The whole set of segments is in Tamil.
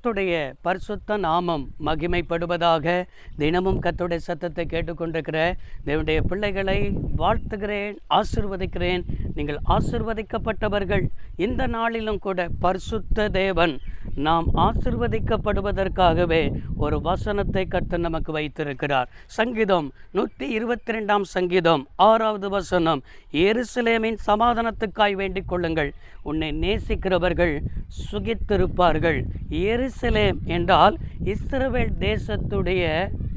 கர்த்தருடைய பரிசுத்த நாமம் மகிமைப்படுவதாக. தினமும் கர்த்தருடைய சத்தத்தை கேட்டுக்கொண்டிருக்கிற தேவனுடைய பிள்ளைகளை வாழ்த்துகிறேன், ஆசீர்வதிக்கிறேன். நீங்கள் ஆசீர்வதிக்கப்பட்டவர்கள். இந்த நாளிலும் கூட பரிசுத்த தேவன் நாம் ஆசீர்வதிக்கப்படுவதற்காகவே ஒரு வசனத்தை கர்த்தர் நமக்கு வைத்திருக்கிறார். சங்கீதம் 122 சங்கீதம் 6வது வசனம், எருசலேமின் சமாதானத்துக்காய் வேண்டிக் கொள்ளுங்கள், உன்னை நேசிக்கிறவர்கள் சுகித்திருப்பார்கள். எருசலேம் என்றால் இஸ்ரவேல் தேசத்துடைய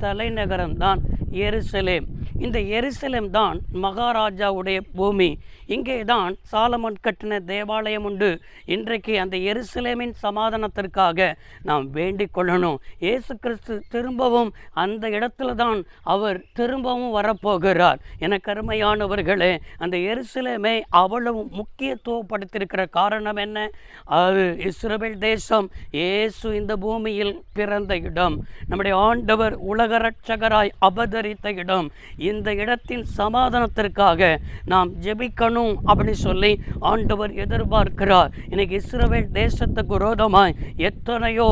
தலைநகரம்தான் எருசலேம். இந்த எருசலேம் தான் மகாராஜாவுடைய பூமி. இங்கே தான் சாலமோன் கட்டின தேவாலயம் உண்டு. இன்றைக்கு அந்த எருசலேமின் சமாதானத்திற்காக நாம் வேண்டிக் கொள்ளணும். இயேசு கிறிஸ்து திரும்பவும் அந்த இடத்துல தான் அவர் திரும்பவும் வரப்போகிறார். எனக்கு அருமையானவர்களே, அந்த எருசலேமை அவ்வளவு முக்கியத்துவப்படுத்தியிருக்கிற காரணம் என்ன? அது இஸ்ரவேல் தேசம், இயேசு இந்த பூமியில் பிறந்த இடம், நம்முடைய ஆண்டவர் உலக இரட்சகராய் அவதரித்த இடம். இந்த இடத்தின் சமாதானத்திற்காக நாம் ஜெபிக்கணும் அப்படின்னு சொல்லி ஆண்டவர் எதிர்பார்க்கிறார். இன்னைக்கு இஸ்ரவேல் தேசத்துக்கு விரோதமாய் எத்தனையோ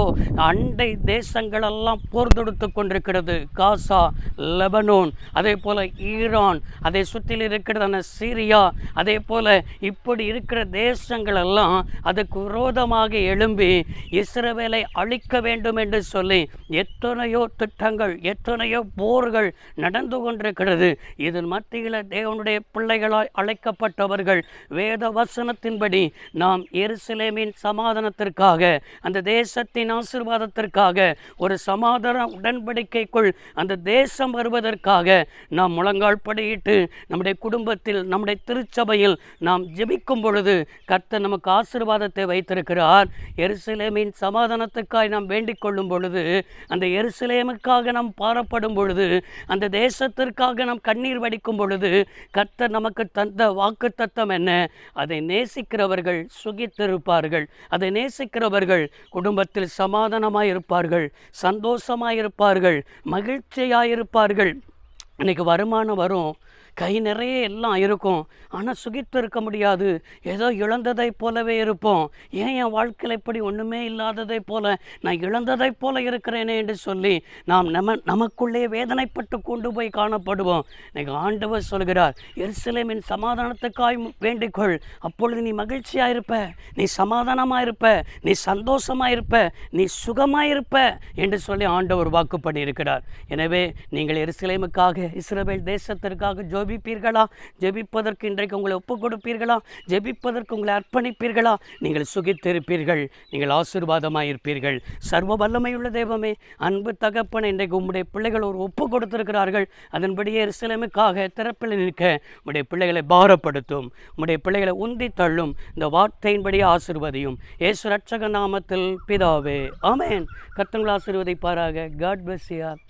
அண்டை தேசங்களெல்லாம் போர் தொடுத்து கொண்டிருக்கிறது. காசா, லெபனோன், அதே போல ஈரான், அதை சுற்றில் இருக்கிறதான சீரியா, அதே போல இப்படி இருக்கிற தேசங்கள் எல்லாம் அதுக்கு விரோதமாக எழும்பி இஸ்ரவேலை அழிக்க வேண்டும் என்று சொல்லி எத்தனையோ திட்டங்கள், எத்தனையோ போர்கள் நடந்து கொண்டிருக்கிறது. இதன் மத்தியில் தேவனுடைய பிள்ளைகளாய் அழைக்கப்பட்டவர்கள் வேத வசனத்தின்படி நாம் எருசலேமின் சமாதானத்திற்காக, அந்த தேசத்தின் ஆசீர்வாதத்திற்காக, ஒரு சமாதான உடன்படிக்கைக்குள் அந்த தேசம் வருவதற்காக நாம் முழங்கால் படியிட்டு நம்முடைய குடும்பத்தில், நம்முடைய திருச்சபையில் நாம் ஜெபிக்கும் பொழுது கர்த்தர் நமக்கு ஆசீர்வாதத்தை வைத்திருக்கிறார். எருசலேமின் சமாதானத்துக்காக நாம் வேண்டிக் கொள்ளும் பொழுது, அந்த எருசலேமுக்காக நாம் பாரப்படும் பொழுது, அந்த தேசத்திற்காக நாம் கண்ணீர் வடிக்கும் பொழுது கர்த்தர் நமக்கு தந்த வாக்கு தத்தம் என்ன? அதை நேசிக்கிறவர்கள் சுகித்திருப்பார்கள். அதை நேசிக்கிறவர்கள் குடும்பத்தில் சமாதானமாயிருப்பார்கள், சந்தோஷமாயிருப்பார்கள், மகிழ்ச்சியாயிருப்பார்கள். இன்னைக்கு வருமானம் வரும், கை நிறைய எல்லாம் இருக்கும், ஆனால் சுகித்து இருக்க முடியாது. ஏதோ இழந்ததை போலவே இருப்போம். ஏன் என் வாழ்க்கையில் இப்படி ஒன்றுமே இல்லாததை போல, நான் இழந்ததை போல இருக்கிறேனே என்று சொல்லி நாம் நமக்குள்ளே வேதனைப்பட்டு கொண்டு போய் காணப்படுவோம். இன்னைக்கு ஆண்டவர் சொல்கிறார், எருசலேமின் சமாதானத்துக்காய் வேண்டிக்கொள், அப்பொழுது நீ மகிழ்ச்சியாக இருப்ப, நீ சமாதானமாக இருப்ப, நீ சந்தோஷமாக இருப்ப, நீ சுகமாக இருப்ப என்று சொல்லி ஆண்டவர் வாக்கு பண்ணியிருக்கிறார். எனவே நீங்கள் எருசலேமுக்காக, இஸ்ரவேல் தேசத்திற்காக ஜெபிப்பீர்களா? ஜெபிப்பதற்கு இன்றைக்கு உங்களை ஒப்புக் கொடுப்பீர்களா? ஜெபிப்பதற்கு உங்களை அர்ப்பணிப்பீர்களா? நீங்கள் சுகித்திருப்பீர்கள், நீங்கள் ஆசீர்வாதமாயிருப்பீர்கள். சர்வ வல்லமையுள்ள தேவமே, அன்பு தகப்பன், இன்றைக்கு உம்முடைய பிள்ளைகள் ஒரு ஒப்பு கொடுத்திருக்கிறார்கள். அதன்படியே எருசலேமுக்காக திறப்பில் நிற்க உம்முடைய பிள்ளைகளை பாரப்படுத்தும், உம்முடைய பிள்ளைகளை உந்தி தள்ளும். இந்த வார்த்தையின்படியே ஆசீர்வதியும். இயேசு இரட்சக நாமத்தில் பிதாவே, ஆமென். கர்த்தர் ஆசீர்வதிப்பாராக. God bless you all.